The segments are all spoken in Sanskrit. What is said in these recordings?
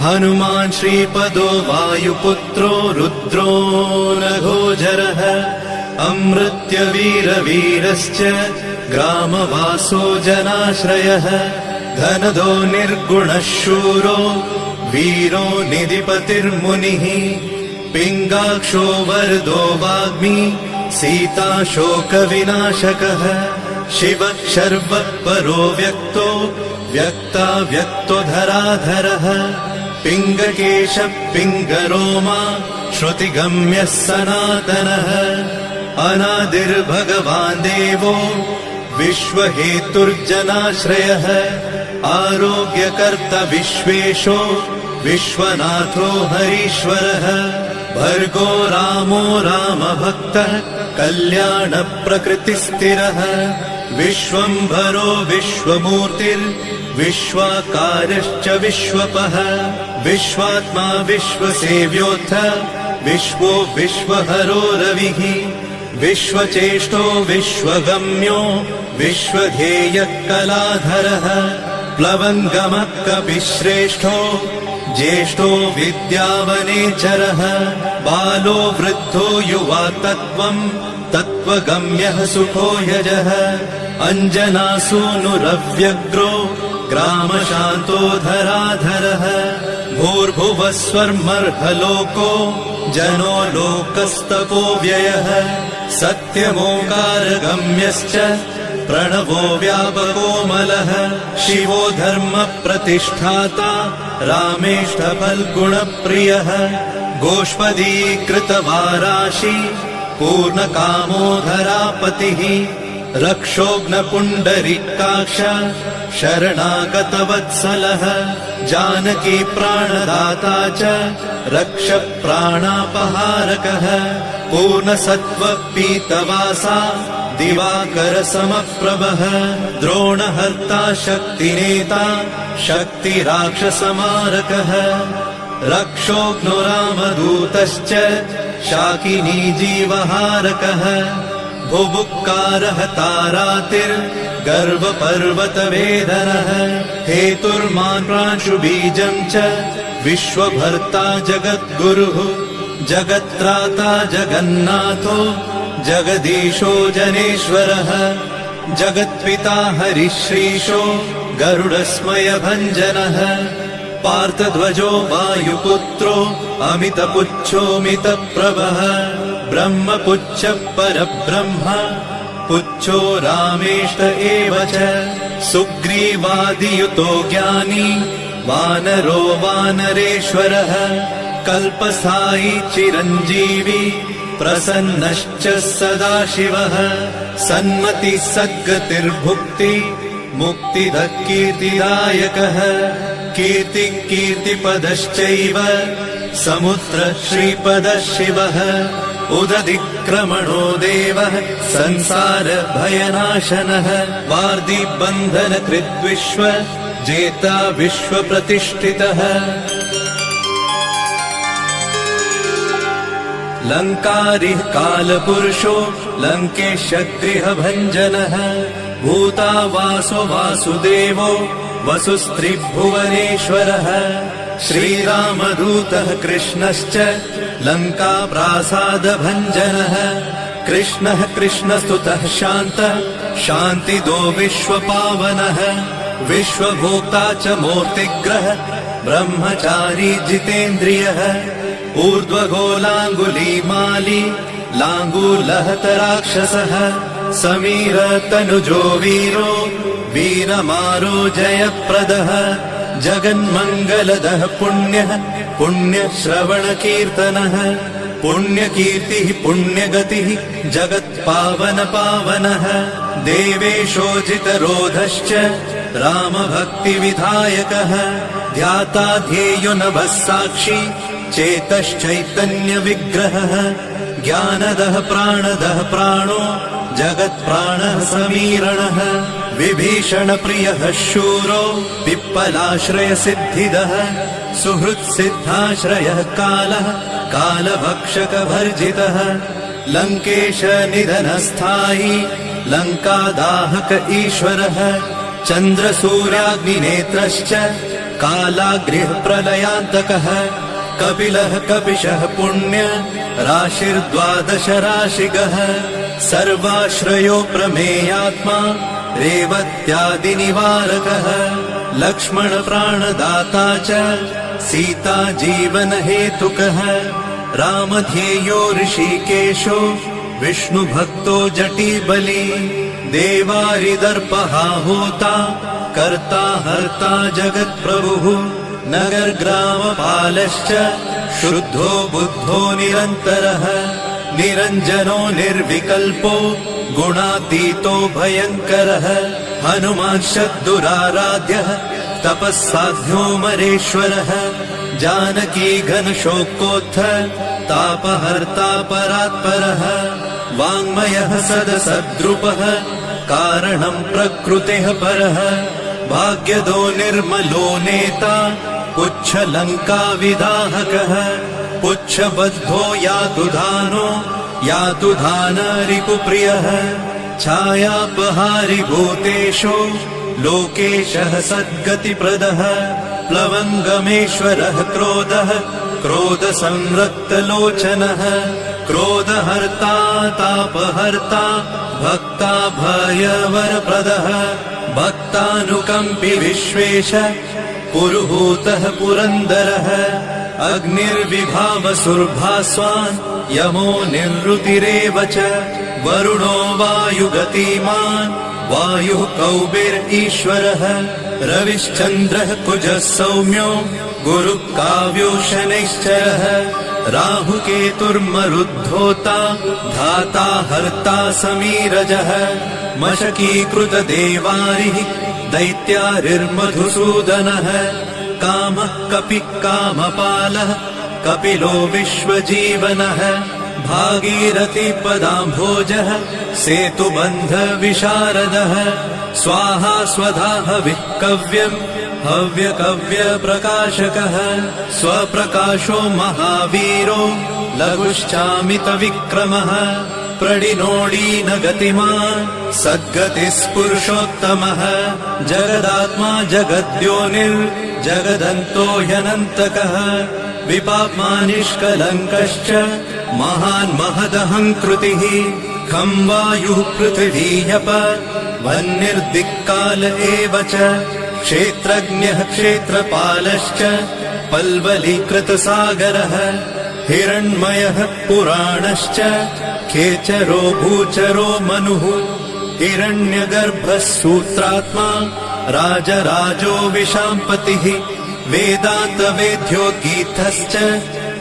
हनुमान् श्रीपदो वायुपुत्रो रुद्रो नघोजरः अमृत्य वीरवीरश्च ग्रामवासो जनाश्रयः धनदो निर्गुणः शूरो वीरो निधिपतिर्मुनिः पिङ्गाक्षो वरदो वाग्मी सीता शोकविनाशकः शिवः शर्वः परो व्यक्तो व्यक्तो धराधरः पिङ्गकेशः पिङ्गरोमा श्रुतिगम्यः सनातनः अनादिर्भगवान् देवो विश्वहेतुर्जनाश्रयः आरोग्यकर्ता विश्वेशो विश्वनाथो हरीश्वरः भर्गो रामो रामभक्तः कल्याणप्रकृतिस्थिरः विश्वम्भरो विश्वमूर्तिर्विश्वाकारश्च विश्वपः विश्वात्मा विश्वसेव्योऽथ विश्वो विश्वहरो रविः विश्वचेष्टो विश्वगम्यो विश्वध्येयः कलाधरः प्लवङ्गमः कपिश्रेष्ठो ज्येष्ठो विद्यावनेचरः बालो वृद्धो युवा तत्त्वगम्यः सुखो यजः अञ्जनासूनुरव्यग्रो ग्रामशान्तो धराधरः भूर्भुवः स्वर्मर्हलोको जनो लोकस्तपो व्ययः सत्यमोङ्कारगम्यश्च प्रणवो व्यापकोमलः शिवो धर्मप्रतिष्ठाता रामेष्ठफल्गुणप्रियः गोष्पदीकृतवाराशि पूर्णकामो धरापतिः रक्षोघ्नपुण्डरीकाक्ष शरणागतवत्सलः जानकी प्राणदाता च रक्षप्राणापहारकः पूर्णसत्त्वपीतवासा दिवाकरसमप्रभः द्रोणहर्ता शक्तिनेता शक्तिराक्षसमारकः रक्षोघ्नो रामदूतश्च शाकिनी जीवहारकः भुभुक्कारः तारातिर्गर्वपर्वतवेदनः हेतुर्मान् प्रांशुबीजम् च विश्वभर्ता जगद्गुरुः जगत्त्राता जगन्नाथो जगदीशो जनेश्वरः जगत्पिता हरिश्रीशो गरुडस्मयभञ्जनः पार्थध्वजो वायुपुत्रो अमितपुच्छोऽमितप्रभः ब्रह्मपुच्छ परब्रह्म पुच्छो रामेष्ट एव च सुग्रीवादियुतो ज्ञानी वानरो वानरेश्वरः कल्पस्थायी चिरञ्जीवी प्रसन्नश्च सदाशिवः सन्मति सद्गतिर्भुक्ति मुक्तिदः कीर्तिदायकः कीर्तिपदश्चैव समुद्र श्रीपदः शिवः उदधिक्रमणो देवः संसार भयनाशनः वार्धिबन्धनकृद्विश्व जेता विश्वप्रतिष्ठितः लङ्कारिः कालपुरुषो लङ्केशगृहभञ्जनः भूतावासो वासुदेवो वसुस्त्रिभुवनेश्वरः श्रीरामदूतः कृष्णश्च लङ्काप्रासादभञ्जनः कृष्णः कृष्णस्तुतः शान्तः शान्तिदो विश्वपावनः विश्वभोक्ता च मूर्तिग्रह ब्रह्मचारी जितेन्द्रियः ऊर्ध्वगोलाङ्गुलीमाली लाङ्गूलहतराक्षसः समीरतनुजो वीरो वीरमारो जयप्रदः जगन्मङ्गलदः पुण्यः पुण्यश्रवणकीर्तनः पुण्यकीर्तिः पुण्यगतिः जगत्पावनपावनः देवेशोजितरोधश्च रामभक्तिविधायकः ध्याता ध्येयो नभः साक्षी चेतश्चैतन्यविग्रहः ज्ञानदः प्राणदः प्राणो जगत्प्राणः समीरणः विभीषणप्रियः शूरो पिप्पलाश्रयसिद्धिदः सुहृत्सिद्धाश्रयः कालः कालभक्षकभर्जितः लङ्केशनिधनस्थायी लङ्कादाहक ईश्वरः चन्द्रसूर्याग्निनेत्रश्च कालाग्निः प्रलयान्तकः कपिलः कपिशः पुण्य राशिर्द्वादश राशिगः सर्वाश्रयो प्रमेयात्मा रेवत्यादिनिवारकः लक्ष्मण प्राणदाता च सीता जीवनहेतुकः रामध्येयो ऋषिकेशो विष्णुभक्तो जटीबली देवारिदर्पहा होता कर्ता हर्ता जगत्प्रभुः नगरग्रामपालश्च शुद्धो बुद्धो निरन्तरः निरञ्जनो निर्विकल्पो गुणातीतो भयङ्करः हनुमांश्चदुराराध्यः तपःसाध्यो मरेश्वरः जानकी घनशोकोत्थ तापहर्ता परात्परः वाङ्मयः सदसद्रुपः कारणं प्रकृतेः परः भाग्यदो निर्मलो नेता पुच्छलङ्काविदाहकः पुच्छबद्धो यातु दानो यातु दानरिपुप्रियः छायापहारि भूतेषु लोकेशः सद्गतिप्रदः प्लवङ्गमेश्वरः क्रोधः क्रोधसंरक्तलोचनः क्रोधहर्ता तापहर्ता भक्ता भयवरप्रदः भक्तानुकम्पि विश्वेश पुरुहूतः पुरन्दरः अग्निर्विभावसुर्भास्वान् यमो निरृतिरेव च वरुणो वायुगतिमान् वायुः कौबिर्ईश्वरः रविश्चन्द्रः कुजः सौम्यो गुरुः काव्यो शनैश्चरः राहुकेतुर्मरुद्धोता धाता हर्ता समीरजः मशकीकृतदेवारिः दैत्यारिर्मधुसूदनः कामः कपिः कामपालः कपिलो विश्वजीवनः भागीरथीपदाम्भोजः सेतुबन्धविशारदः स्वाहा स्वधा हविः कव्यम् हव्यकव्यप्रकाशकः स्वप्रकाशो महावीरो लघुश्चामितविक्रमः प्रडिनोडीन गतिमान् सद्गतिस्पुरुषोत्तमः जगदात्मा जगद्योनिर्जगदन्तो ह्यनन्तकः विपाप्मा निष्कलङ्कश्च महान् महदहङ्कृतिः खं वायुः पृथिवीयप वह्निर्दिक्काल एव च क्षेत्रज्ञः क्षेत्रपालश्च पल्वलीकृतसागरः हिरण्मयः पुराणश्च खेचरो भूचरो मनुः हिरण्यगर्भः सूत्रात्मा राजराजो विशाम्पतिः वेदान्तवेद्योगीतश्च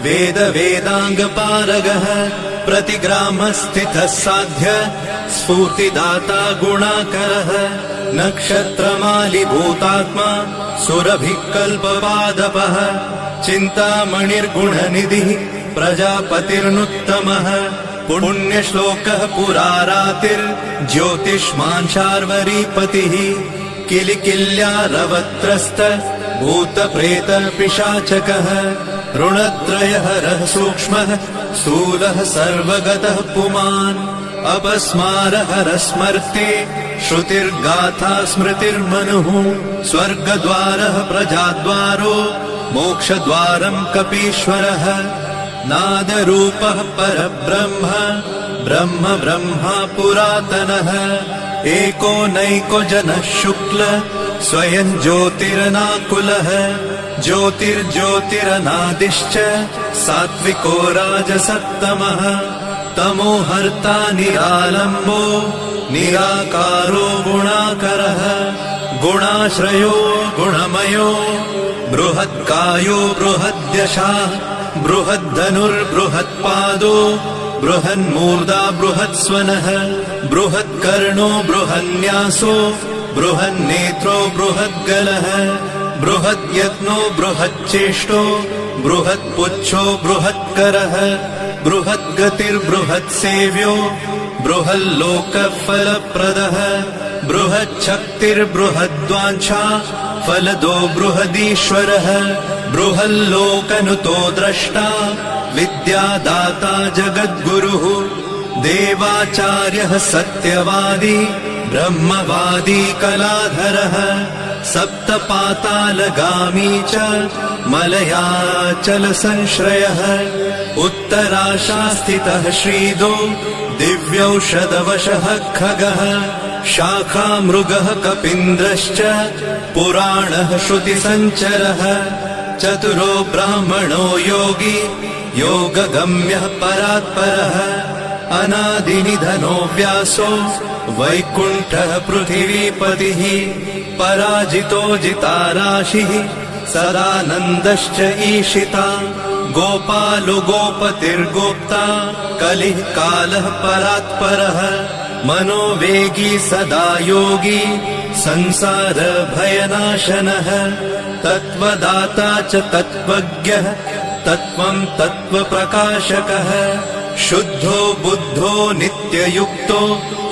वेदवेदाङ्गपारगः प्रतिग्रामस्थितः साध्य स्फूर्तिदाता गुणाकरः नक्षत्रमालिभूतात्मा सुरभिः कल्पपादपः चिन्तामणिर्गुणनिधिः प्रजापतिर्नुत्तमः पुण्यश्लोकः पुरारातिर्ज्योतिष्मान् शार्वरीपतिः किलिकिल्यारवत्रस्त भूतप्रेतपिशाचकः ऋणत्रयहरः सूक्ष्मः स्थूलः सर्वगतः पुमान् अपस्मारहरः स्मर्ते श्रुतिर्गाथा स्मृतिर्मनुः स्वर्गद्वारः प्रजाद्वारो मोक्षद्वारम् कपीश्वरः नादरूपः परब्रह्म ब्रह्म ब्रह्मा पुरातनः एको नैको जनः शुक्ल स्वयं ज्योतिरनाकुलः ज्योतिर्ज्योतिरनादिश्च सात्विको राजसत्तमः तमोहर्ता निरालम्बो निराकारो गुणाकरः गुणाश्रयो गुणमयो बृहत्कायो बृहद्यशाः बृहद्धनुर्बृहत्पादो बृहन्मूर्धा बृहत्स्वनः बृहत्कर्णो बृहन्यासो बृहन्नेत्रो बृहद्गलः बृहद्यत्नो बृहच्चेष्टो बृहत्पुच्छो बृहत्करः बृहद्गतिर्बृहत्सेव्यो बृहल्लोकफलप्रदः बृहच्छक्तिर्बृहद्वाञ्छा फलदो बृहदीश्वरः बृहल्लोकनुतो द्रष्टा विद्यादाता जगद्गुरुः देवाचार्यः सत्यवादी ब्रह्मवादी कलाधरः सप्तपातालगामी च मलयाचल संश्रयः उत्तराशास्थितः श्रीदो दिव्यौषधवशः खगः शाखामृगः कपीन्द्रश्च पुराणः श्रुतिसञ्चरः चतुरो ब्राह्मणो योगी योगगम्यः परात्परः अनादिनिधनो व्यासो वैकुण्ठः पृथिवीपतिः पराजितो जिताराशिः सदानन्दश्च ईशिता गोपालो गोपतिर्गोप्ता कलिः कालः परात्परः मनोवेगी सदा योगी संसार भयनाशनः तत्त्वदाता च तत्त्वज्ञः तत्त्वं तत्त्वप्रकाशकः शुद्धो बुद्धो नित्ययुक्तो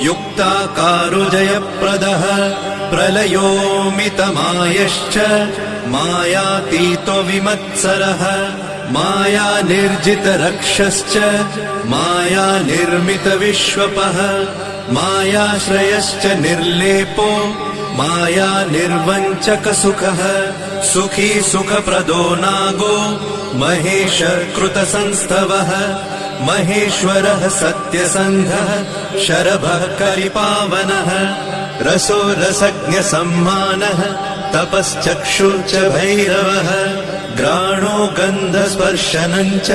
युक्ताकारो जयप्रदः प्रलयोमितमायश्च मायातीतो विमत्सरः माया निर्जितरक्षश्च माया निर्मितविश्वपः मायाश्रयश्च निर्लेपो माया निर्वञ्चकसुखः सुखी सुखप्रदो नागो महेश कृतसंस्तवः महेश्वरः सत्यसन्धः शरभः कलिपावनः रसो रसज्ञसम्मानः तपश्चक्षुर्च भैरवः घ्राणो गन्धस्पर्शनं च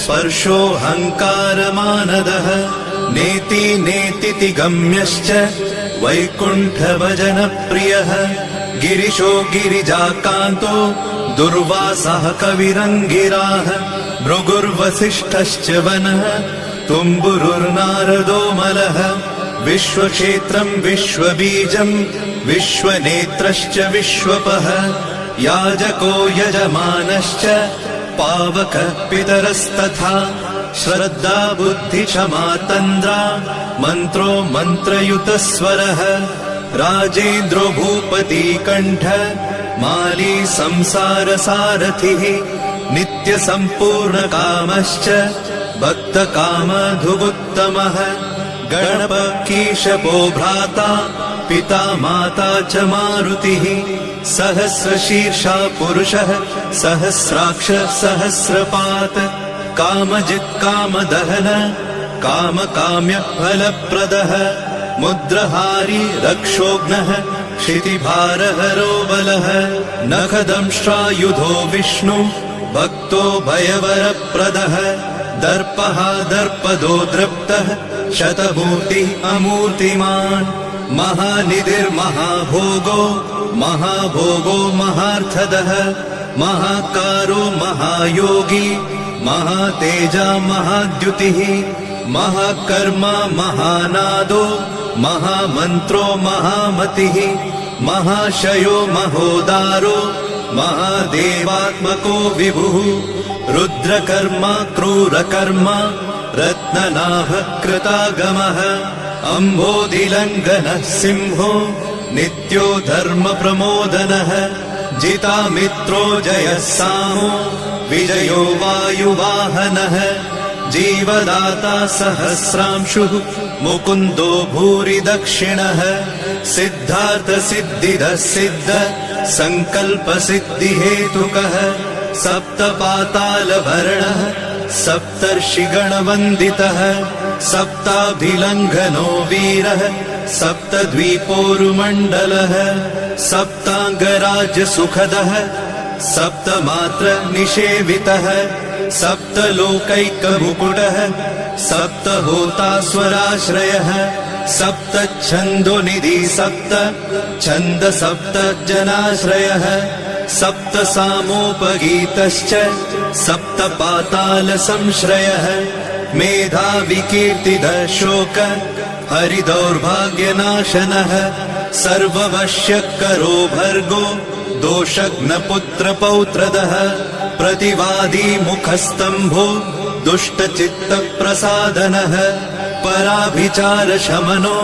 स्पर्शोऽहङ्कारमानदः नेति नेतिति गम्यश्च वैकुण्ठभजनप्रियः गिरिशो गिरिजाकान्तो दुर्वासः कविरङ्गिराः भृगुर्वसिष्ठश्च वनः तुम्बुरुर्नारदो मलः विश्वक्षेत्रं विश्वबीजं विश्वनेत्रश्च विश्वपः याजको यजमानश्च पावकः पितरस्तथा श्रद्धा बुद्धि क्षमा तन्द्रा मन्त्रो मन्त्रयुतस्वरः राजेन्द्रो भूपति कण्ठ माली संसारसारथिः नित्यसम्पूर्णकामश्च भक्तकामधुगुत्तमः गणपकीशपो भ्राता पिता माता च मारुतिः सहस्रशीर्षा पुरुषः सहस्राक्ष सहस्रपात् कामजित् कामदहन कामकाम्यफलप्रदः मुद्रहारी रक्षोघ्नः क्षितिभारहरो बलः नखदंष्ट्रायुधो विष्णु भक्तो भयवरप्रदः दर्पः दर्पदो दृप्तः शतमूर्तिः अमूर्तिमान् महानिधिर्महाभोगो महाभोगो महार्थदः महाकारो महायोगी महातेजा महाद्युतिः महाकर्मा महानादो महामन्त्रो महामतिः महाशयो महोदारो महादेवात्मको विभुः रुद्रकर्मा क्रूरकर्मा रत्ननाभः कृतागमः अम्भोधिलङ्घनः सिंहो नित्यो धर्मप्रमोदनः जितामित्रो जयः सामो विजयो वायुवाहनः जीवदाता सहस्रांशुः मुकुन्दो भूरि दक्षिणः सिद्धार्थसिद्धिदः सिद्ध सङ्कल्पसिद्धिहेतुकः सप्तपातालवर्णः सप्तर्षिगणवन्दितः सप्ताभिलङ्घनो वीरः सप्तद्वीपोरुमण्डलः सप्ताङ्गराजसुखदः सप्तमात्र निषेवितः सप्तलोकैकमुकुटः सप्तहोतास्वराश्रयः सप्तच्छन्दोनिधि सप्त छन्द सप्तजनाश्रयः सप्तसामोपगीतश्च सप्तपातालसंश्रयः मेधाविकीर्तिदः शोक हरिदौर्भाग्यनाशनः सर्ववश्यकरो भर्गो दोषघ्नपुत्रपौत्रदः प्रतिवादी मुखस्तम्भो दुष्टचित्तप्रसादनः पराभिचारशमनो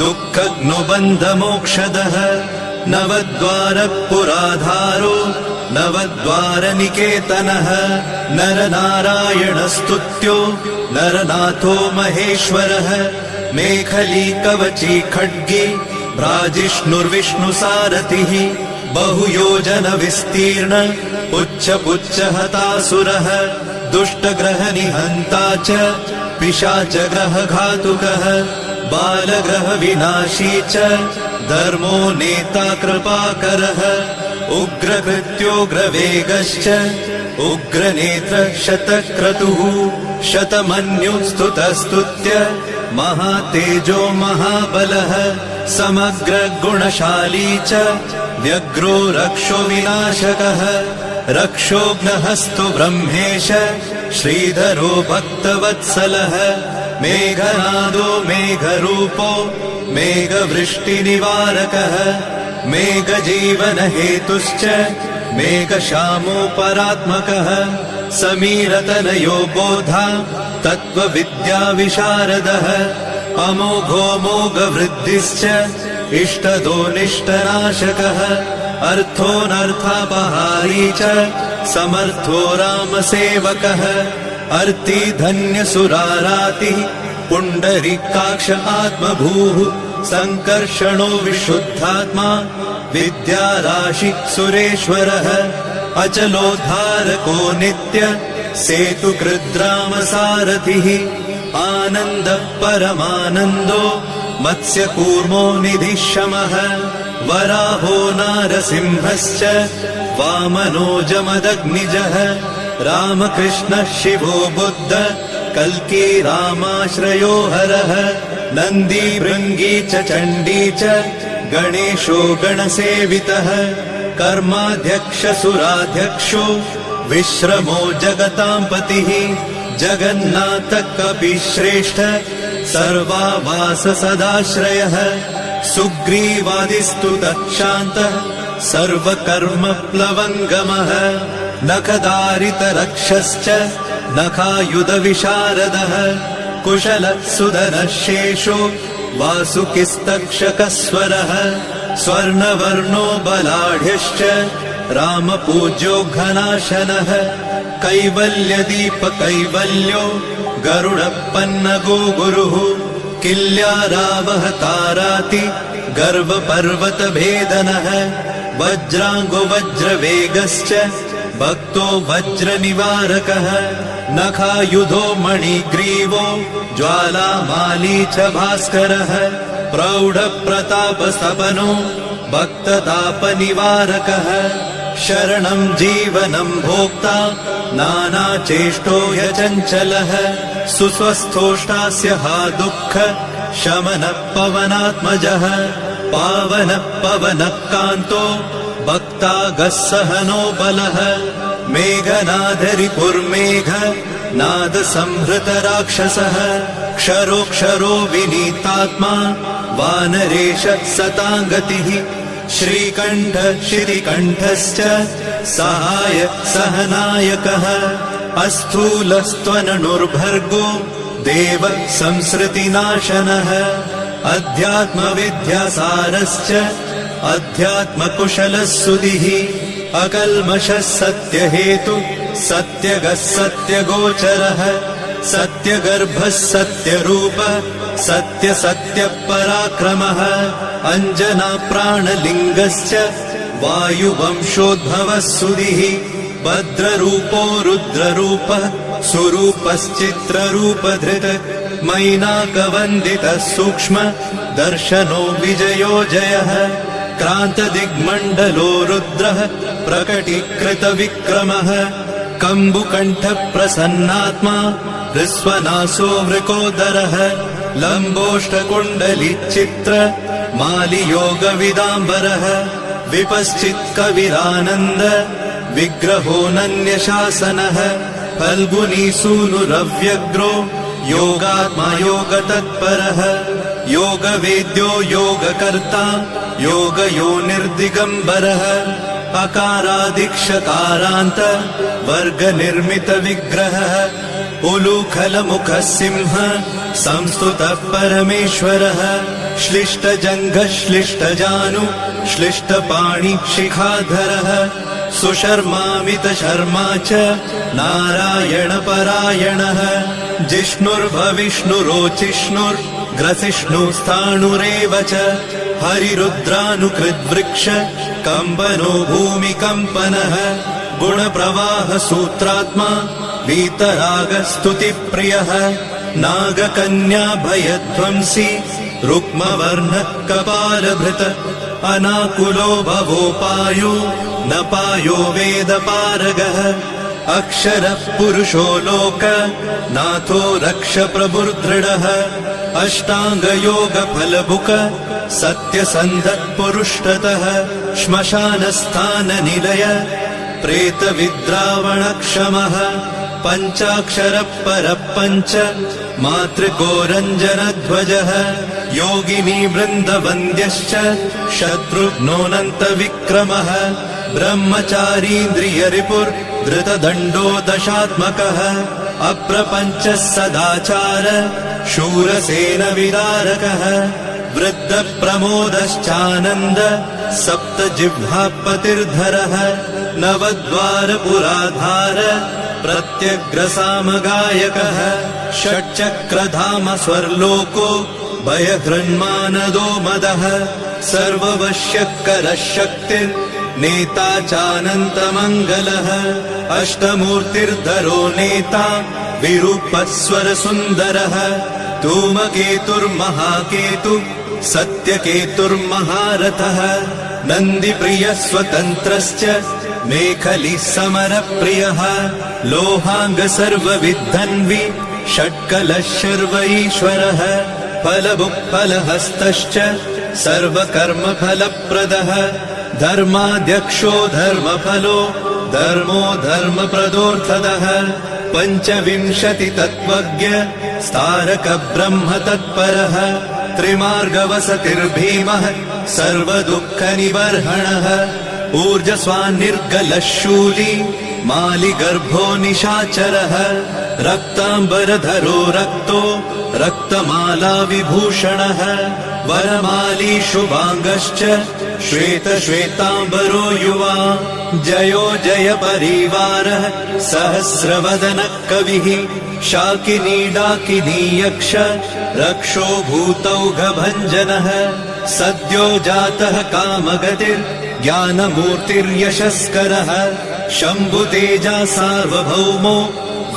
दुःखघ्नुबन्धमोक्षदः नवद्वारपुराधारो नवद्वारनिकेतनः नरनारायणस्तुत्यो नरनाथो महेश्वरः मेखली कवची खड्गी भ्राजिष्णुर्विष्णुसारथिः बहुयोजन विस्तीर्ण पुच्छ हतासुरः दुष्टग्रहनिहन्ता च पिशाचग्रहघातुकः बालग्रहविनाशी च धर्मो नेता कृपाकरः उग्रकृत्योग्रवेगश्च उग्रनेत्र शतक्रतुः शतमन्युस्तुतस्तुत्य महातेजो महाबलः समग्रगुणशाली च व्यग्रो रक्षो विनाशकः रक्षोघ्नहस्तु ब्रह्मेश श्रीधरो भक्तवत्सलः मेघनादो मेघरूपो मेघवृष्टिनिवारकः मेघजीवनहेतुश्च मेघश्यामोपरात्मकः समीरतनयो बोधा तत्त्वविद्याविशारदः अमोघो मोघवृद्धिश्च इष्टदो निष्टनाशकः अर्थोऽनर्थापहारी च समर्थो रामसेवकः अर्तिधन्यसुरारातिः पुण्डरीकाक्ष आत्मभूः सङ्कर्षणो विशुद्धात्मा विद्याराशि सुरेश्वरः अचलोद्धारको नित्य सेतुकृद्रामसारथिः आनन्द परमानन्दो मत्स्यकूर्मो निधिशमः वराहो नारसिंहश्च वामनो जमदग्निजः रामकृष्णः शिवो बुद्ध कल्की रामाश्रयो हरः नन्दी भृङ्गी च चण्डी च गणेशो गणसेवितः कर्माध्यक्ष सुराध्यक्षो विश्रमो जगतां पतिः जगन्नाथ कपिश्रेष्ठ सर्वावास सदाश्रयः सुग्रीवादिस्तुतः शान्तः सर्वकर्मप्लवङ्गमः नखदारितरक्षश्च नखायुधविशारदः कुशलः सुदनः शेषो वासुकिस्तक्षकस्वरः स्वर्णवर्णो बलाढ्यश्च रामपूज्यो घनाशनः कैवल्यदीपकैवल्यो गरुडपन्नगो गुरुः किल्यारावहकाराति गर्वपर्वतभेदनः वज्राङ्गो वज्रवेगश्च भक्तो वज्रनिवारकः नखायुधो मणिग्रीवो ज्वालामाली च भास्करः प्रौढप्रतापस्तपनो भक्ततापनिवारकः शरणं जीवनं भोक्ता नानाचेष्टो ह्यचञ्चलः सुस्वस्थोष्टास्य हा दुःख शमनः पवनात्मजः पावनः पवनः कान्तो भक्तागः सहनो बलः मेघनादरिपुर्मेघ नादसंहृतराक्षसः क्षरोक्षरो विनीतात्मा वानरेश सताङ्गतिः श्रीकण्ठ श्रीकण्ठश्च सहाय सहनायकः अस्थूलस्त्वननुर्भर्गो देव संसृतिनाशनः अध्यात्मविद्यासारश्च अध्यात्मकुशलः सुधिः अकल्मषः सत्यहेतु सत्यगः सत्यगोचरः सत्यगर्भः सत्यरूपः सत्यपराक्रमः अञ्जनाप्राणलिङ्गश्च वायुवंशोद्भवः सुधिः भद्ररूपो रुद्ररूपः सुरूपश्चित्ररूपधृत् मैनाकवन्दितः सूक्ष्म दर्शनो विजयो जयः क्रान्तदिग्मण्डलो रुद्रः प्रकटीकृतविक्रमः कम्बुकण्ठप्रसन्नात्मा हृस्वनासो वृकोदरः लम्बोष्ठकुण्डलिचित्र मालियोगविदाम्बरः विपश्चित्कविरानन्द विग्रहोऽनन्यशासनः फल्गुनीसूनुरव्यग्रो योगात्मा योगतत्परः योगवेद्यो योगकर्ता योगयोनिर्दिगम्बरः अकारादिक्षकारान्त वर्गनिर्मितविग्रहः उलूखलमुखः सिंह संस्तुतः परमेश्वरः श्लिष्टजङ्घः श्लिष्टजानु श्लिष्टपाणि शिखाधरः सुशर्मामितशर्मा च नारायणपरायणः जिष्णुर्भविष्णुरोचिष्णुर्ग्रसिष्णुस्थाणुरेव च हरिरुद्रानुकृद्वृक्ष कम्पनो भूमिकम्पनः गुणप्रवाह सूत्रात्मा वीतरागस्तुतिप्रियः नागकन्या भयध्वंसी रुक्मवर्ण कपालभृत अनाकुलो भवोपायो न पायो वेदपारगः अक्षरः पुरुषो लोक नाथो रक्ष प्रभुर्दृढः अष्टाङ्गयोगफलभुक सत्यसन्धत्पुरुष्टतः श्मशानस्थाननिलय प्रेतविद्रावणक्षमः पञ्चाक्षरः परः पञ्च मातृकोरञ्जनध्वजः योगिनी वृन्दवन्द्यश्च शत्रुघ्नोऽनन्तविक्रमः ब्रह्मचारीन्द्रियरिपुर्धृतदण्डो दशात्मकः अप्रपञ्चः सदाचार शूरसेनविदारकः वृद्धप्रमोदश्चानन्द सप्तजिह्वापतिर्धरः नवद्वारपुराधार प्रत्यग्रसामगायकः षट्चक्रधाम स्वर्लोको भयहृन्मानदो मदः सर्ववश्यकरः शक्तिर्नेता चानन्तमङ्गलः अष्टमूर्तिर्धरो नेता विरूपस्वरसुन्दरः धूमकेतुर्महाकेतु सत्यकेतुर्महारथः नन्दिप्रियः स्वतन्त्रश्च मेखली समरप्रियः लोहाङ्ग सर्वविद्धन्वि षट्कलः शर्व ईश्वरः फलभुक्फलहस्तश्च सर्वकर्मफलप्रदः धर्माध्यक्षो धर्मफलो धर्मो धर्मप्रदोऽर्थदः पञ्चविंशति तत्त्वज्ञ स्तारक ब्रह्म तत्परः त्रिमार्गवसतिर्भीमः सर्वदुःखनिबर्हणः ऊर्जस्वान्निर्गलः शूली मालिगर्भो निशाचरः रक्ताम्बरधरो रक्तो रक्तमाला विभूषणः वरमाली शुभाङ्गश्च श्वेतश्वेताम्बरो युवा जयो जय परिवारः सहस्रवदनः कविः शाकिनी डाकिनी यक्ष रक्षो भूतौघभञ्जनः सद्यो जातः कामगतिर्ज्ञानमूर्तिर्यशस्करः शम्भुतेजा सार्वभौमो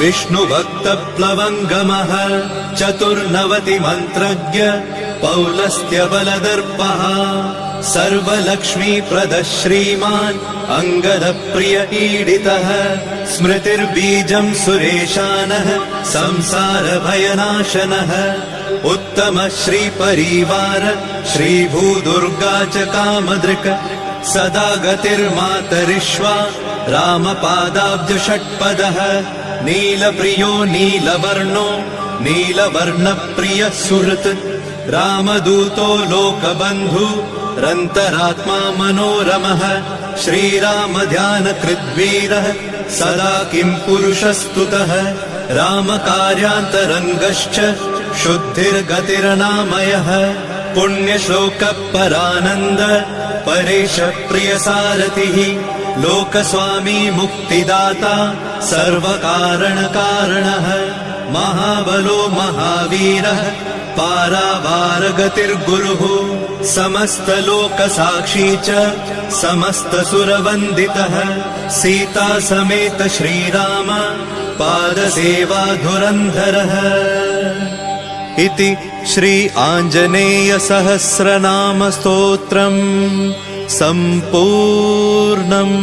विष्णुभक्तप्लवङ्गमः चतुर्नवति मन्त्रज्ञ पौलस्त्यबलदर्पः सर्वलक्ष्मीप्रदः श्रीमान् अङ्गदप्रिय ईडितः स्मृतिर्बीजं सुरेशानः संसारभयनाशनः उत्तमः श्रीपरिवार श्रीभूदुर्गा च कामदृक् सदा गतिर्मातरिष्वा रामपादाब्जषट्पदः नीलप्रियो नीलवर्णो नीलवर्णप्रियः सुहृत् रामदूतो लोकबन्धु रन्तरात्मा मनोरमः श्रीरामध्यानकृद्वीरः सदा किं पुरुषस्तुतः रामकार्यान्तरङ्गश्च शुद्धिर्गतिरनामयः पुण्यश्लोकपरानन्द परेश प्रियसारथिः लोकस्वामी मुक्तिदाता सर्वकारणकारणः महाबलो महावीरः पारावारगतिर्गुरुः समस्तलोकसाक्षी च समस्तसुरवन्दितः सीता समेत श्रीराम पादसेवाधुरन्धरः इति श्री आञ्जनेय सहस्रनाम स्तोत्रम् सम्पूर्णम्।